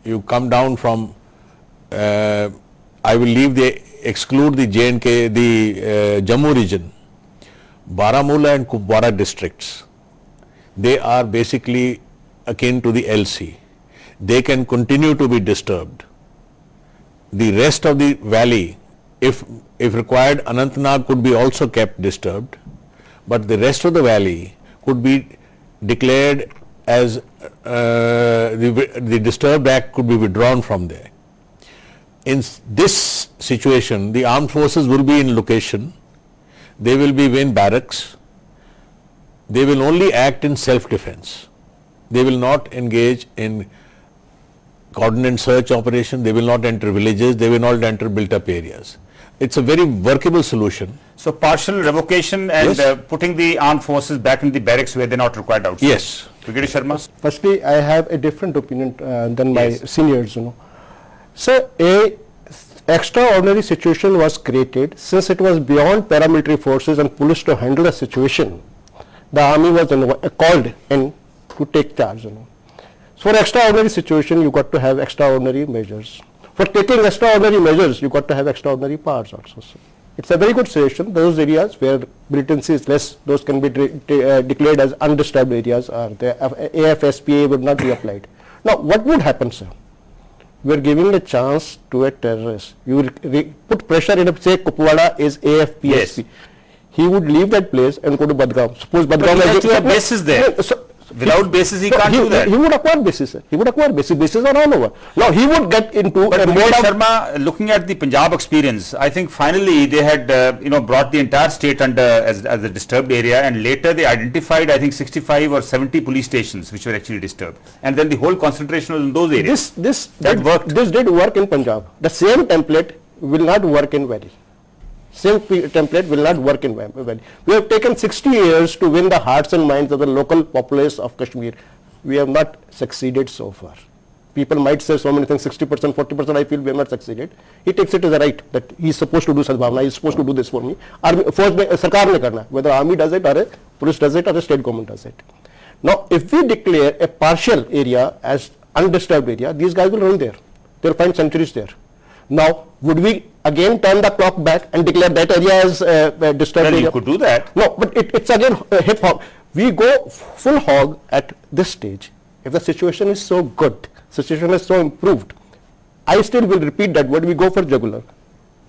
you come down from, I will exclude the J&K, the Jammu region, Baramulla and Kupwara districts, they are basically akin to the LC. They can continue to be disturbed. The rest of the valley, if required, Anantnag could be also kept disturbed, but the rest of the valley could be declared as the Disturbed Act could be withdrawn from there. In this situation, the armed forces will be in location, they will be in barracks, they will only act in self-defense. They will not engage in coordinate search operation, they will not enter villages, they will not enter built-up areas. It's a very workable solution. So partial revocation and yes, putting the armed forces back in the barracks where they're not required outside. Yes. Brigadier Sharma? Firstly, I have a different opinion than my yes, seniors, So a extraordinary situation was created since it was beyond paramilitary forces and police to handle the situation. The army was called in to take charge. So for extraordinary situation, you got to have extraordinary measures. For taking extraordinary measures, you got to have extraordinary powers also. So it's a very good suggestion. Those areas where militancy is less, those can be declared as undisturbed areas, or the AFSPA would not be applied. Now, what would happen, sir? We are giving a chance to a terrorist. You will put pressure in, say Kupwara is AFPSP. Yes. He would leave that place and go to Badgaon. Suppose Badgaon has to have bases there. So, without bases, he can't do that. He would acquire bases, sir. He would acquire bases. Bases are all over. Now, he would get into but a mode of... Sharma, looking at the Punjab experience, I think finally they had, brought the entire state under as a disturbed area, and later they identified, I think, 65 or 70 police stations which were actually disturbed. And then the whole concentration was in those areas. This did work in Punjab. The same template will not work in Valley. Same template will not work in Valley. We have taken 60 years to win the hearts and minds of the local populace of Kashmir. We have not succeeded so far. People might say so many things, 60%, 40%, I feel we have not succeeded. He takes it as a right that he is supposed to do Sadbhavna, he is supposed to do this for me. Sarkar ne karna, whether army does it or a police does it or a state government does it. Now, if we declare a partial area as undisturbed area, these guys will run there. They will find sanctuaries there. Now, would we again turn the clock back and declare that area as disturbed area? You could do that. No, but it's again hip hop. We go full hog at this stage. If the situation is so good, situation is so improved, I still will repeat that word, we go for jugular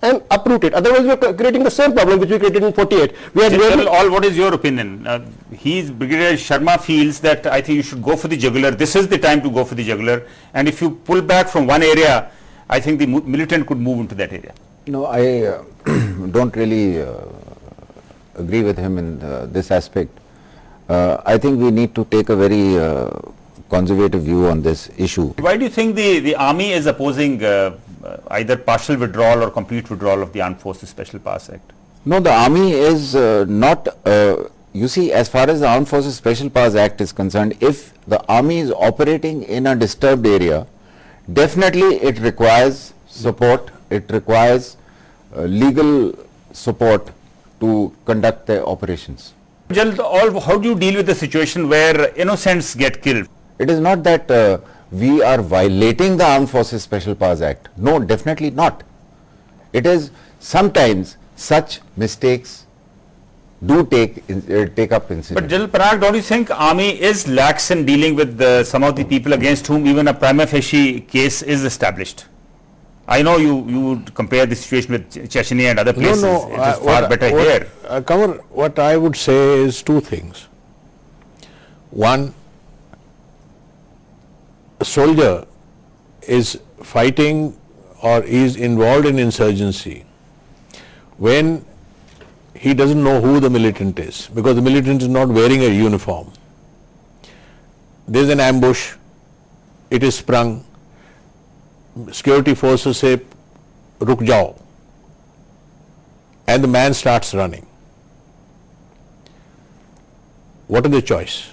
and uproot it. Otherwise, we are creating the same problem which we created in 48. What is your opinion? Brigadier Sharma feels that I think you should go for the jugular. This is the time to go for the jugular. And if you pull back from one area, I think the militant could move into that area. No, I don't really agree with him in this aspect. I think we need to take a very conservative view on this issue. Why do you think the army is opposing either partial withdrawal or complete withdrawal of the Armed Forces Special Powers Act? No, the army is not, you see, as far as the Armed Forces Special Powers Act is concerned, if the army is operating in a disturbed area, definitely it requires support, it requires legal support to conduct their operations. How do you deal with the situation where innocents get killed? It is not that we are violating the Armed Forces Special Powers Act. No, definitely not. It is sometimes such mistakes do take up incidents. But General Parag, don't you think army is lax in dealing with some of the people against whom even a prima facie case is established? I know you would compare the situation with Chechnya and other places. No, it is far better here. Kamar, what I would say is two things. One, a soldier is fighting or is involved in insurgency when he doesn't know who the militant is, because the militant is not wearing a uniform. There is an ambush, it is sprung, security forces say, "Ruk jao," and the man starts running. What is the choice?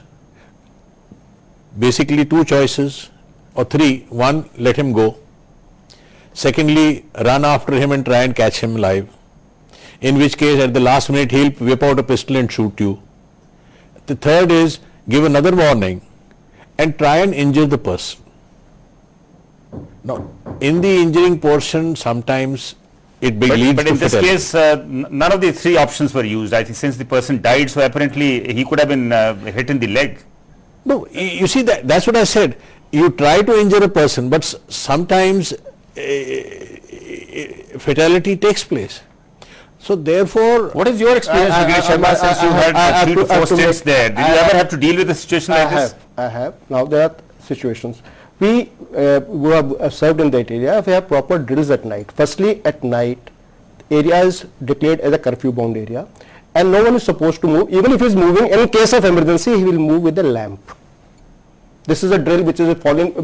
Basically two choices or three. One, let him go. Secondly, run after him and try and catch him alive, in which case at the last minute he'll whip out a pistol and shoot you. The third is give another warning and try and injure the person. Now, in the injuring portion, sometimes it leads But to in this fatality. case, none of the three options were used. I think since the person died, so apparently he could have been hit in the leg. No, you see that's what I said. You try to injure a person, but sometimes fatality takes place. So therefore, What is your experience, Brigadier Sharma, since you had 3 to 4 stints there? Did you ever have to deal with a situation like this? I have. Now there are situations. We who have served in that area, we have proper drills at night. Firstly, at night, area is declared as a curfew-bound area, and no one is supposed to move. Even if he is moving, in case of emergency, he will move with a lamp. This is a drill which is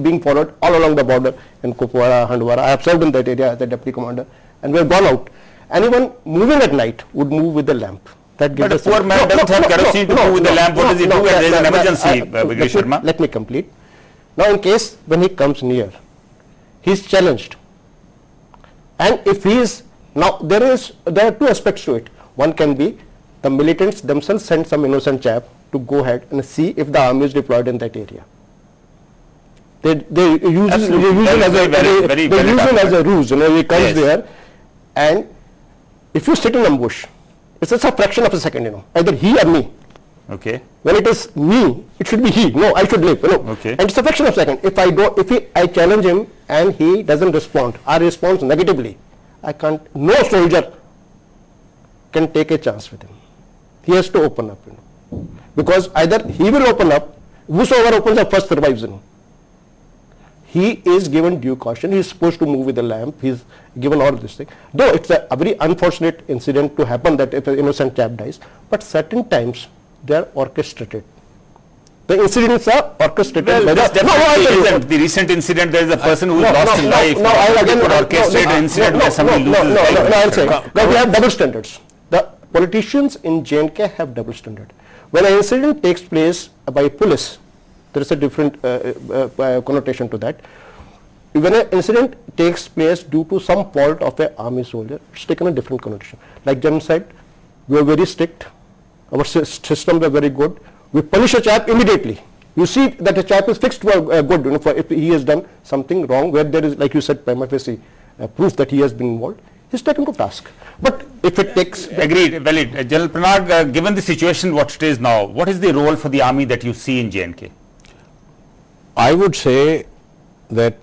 being followed all along the border in Kupwara, Handwara. I have served in that area as the deputy commander, and we have gone out. Anyone moving at night would move with a lamp. That gives But a poor man doesn't have kerosene to move with the lamp. What does he do when there is an emergency, Brigadier Sharma? Let me complete. Now, in case when he comes near, he is challenged, and if he is now there are two aspects to it. One can be the militants themselves send some innocent chap to go ahead and see if the army is deployed in that area. They use Absolutely. him as a ruse. You know, he comes Yes. there, and if you sit in ambush, it's just a fraction of a second. You know, either he or me. Okay. When it is me, it should be he. No, I should live. You know. Okay. And it's a fraction of a second. If I challenge him and he doesn't respond, or responds negatively, I can't. No soldier can take a chance with him. He has to open up. You know, because either he will open up. Whosoever opens up first survives. You know. He is given due caution. He is supposed to move with a lamp. He is given all this thing. Though it's a very unfortunate incident to happen that if an innocent chap dies, but certain times they are orchestrated. The incidents are orchestrated. Well, by this the, definitely isn't the recent incident. There is a person who lost his life. No, I will again could orchestrate an incident where somebody loses his life. No, I'll say that we have double standards. The politicians in J&K have double standard. When an incident takes place by police, there is a different connotation to that. When an incident takes place due to some fault of an army soldier, it's taken a different connotation. Like General said, we are very strict. Our systems are very good. We punish a chap immediately. You see that a chap is fixed for good, you know, for if he has done something wrong, where there is, like you said, prima facie proof that he has been involved, he is taken to task. But if it takes... Agreed, valid. General Pranag, given the situation what it is now, what is the role for the army that you see in J&K? I would say that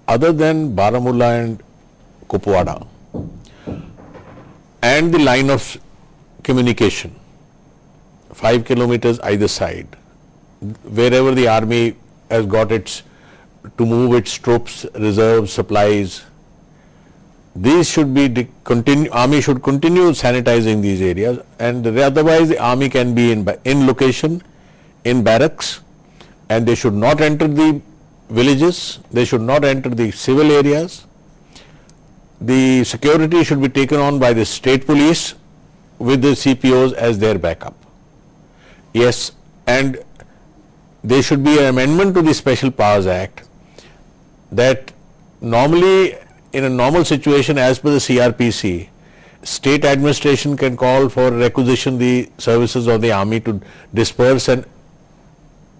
other than Baramulla and Kupwara and the line of communication, 5 kilometers either side, wherever the army has got its, to move its troops, reserves, supplies, these should be army should continue sanitizing these areas, and otherwise the army can be in location, in barracks, and they should not enter the villages, they should not enter the civil areas. The security should be taken on by the state police with the CPOs as their backup. Yes, and there should be an amendment to the Special Powers Act that normally in a normal situation as per the CRPC, state administration can call for requisition the services of the army to disperse an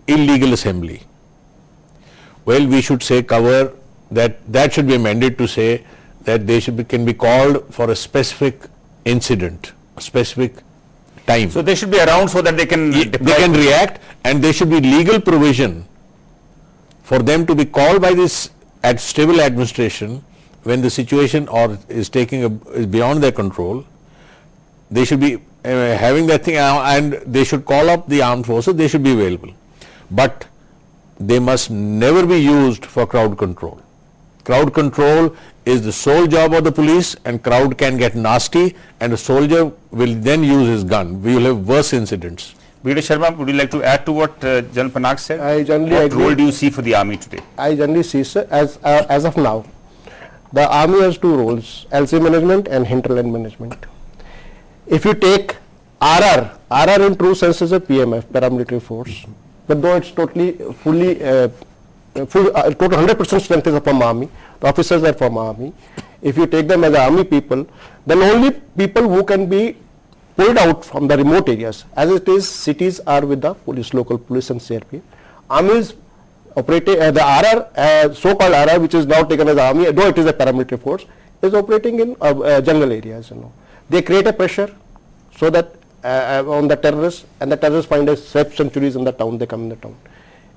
illegal assembly. Well, we should say cover that should be amended to say that they can be called for a specific incident, a specific time. So they should be around so that they can react, and there should be legal provision for them to be called by this civil administration when the situation is beyond their control. They should be having that thing, and they should call up the armed forces. They should be available, but they must never be used for crowd control. Crowd control is the sole job of the police, and crowd can get nasty, and a soldier will then use his gun. We will have worse incidents. Brigadier Sharma, would you like to add to what General Pranag said? I generally What agree. role do you see for the army today? I generally see, sir, as of now, the army has two roles, LC management and hinterland management. If you take RR in true sense is a PMF, paramilitary force, but though it's totally, total 100% strength is from army, the officers are from army. If you take them as army people, then only people who can be pulled out from the remote areas, as it is cities are with the police, local police and CRP. Army's operating, the RR, so-called RR, which is now taken as army, though it is a paramilitary force, is operating in jungle areas. They create a pressure so that on the terrorists, and the terrorists find a safe sanctuaries in the town. They come in the town.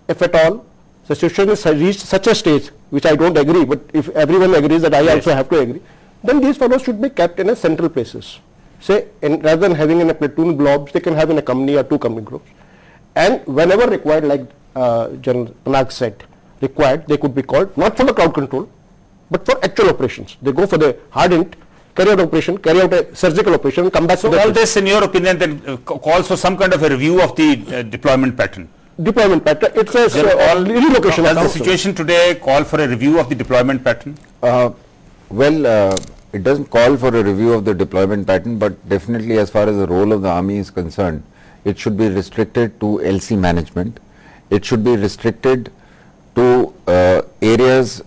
If at all the situation is reached such a stage, which I don't agree, but if everyone agrees that I also have to agree, then these fellows should be kept in a central places. Say, rather than having in a platoon blobs, they can have in a company or two company groups. And whenever required, like General Panag said, required, they could be called, not for the crowd control, but for actual operations. They go for the hardened, carry out operation, carry out a surgical operation, and come back so to the all this, in your opinion, then calls for some kind of a review of the deployment pattern. Deployment pattern, it's a relocation. Does the situation today call for a review of the deployment pattern? It doesn't call for a review of the deployment pattern, but definitely as far as the role of the army is concerned, it should be restricted to LC management. It should be restricted to areas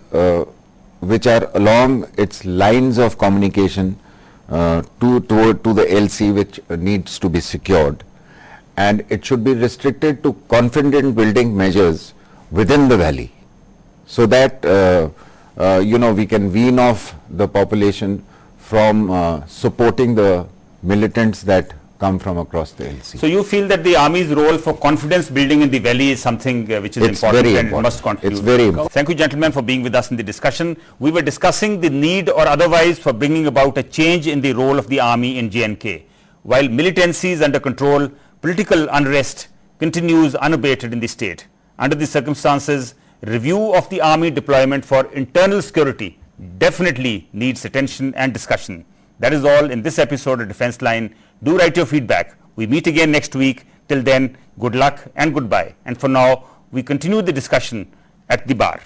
which are along its lines of communication to the LC, which needs to be secured. And it should be restricted to confidence building measures within the valley, so that we can wean off the population from supporting the militants that come from across the LC. So you feel that the army's role for confidence building in the valley is something which is important and important. Must continue. It's very important. Thank you, gentlemen, for being with us in the discussion. We were discussing the need or otherwise for bringing about a change in the role of the army in J&K. While militancy is under control, political unrest continues unabated in the state. Under the circumstances, review of the army deployment for internal security definitely needs attention and discussion. That is all in this episode of Defense Line. Do write your feedback. We meet again next week. Till then, good luck and goodbye. And for now, we continue the discussion at the bar.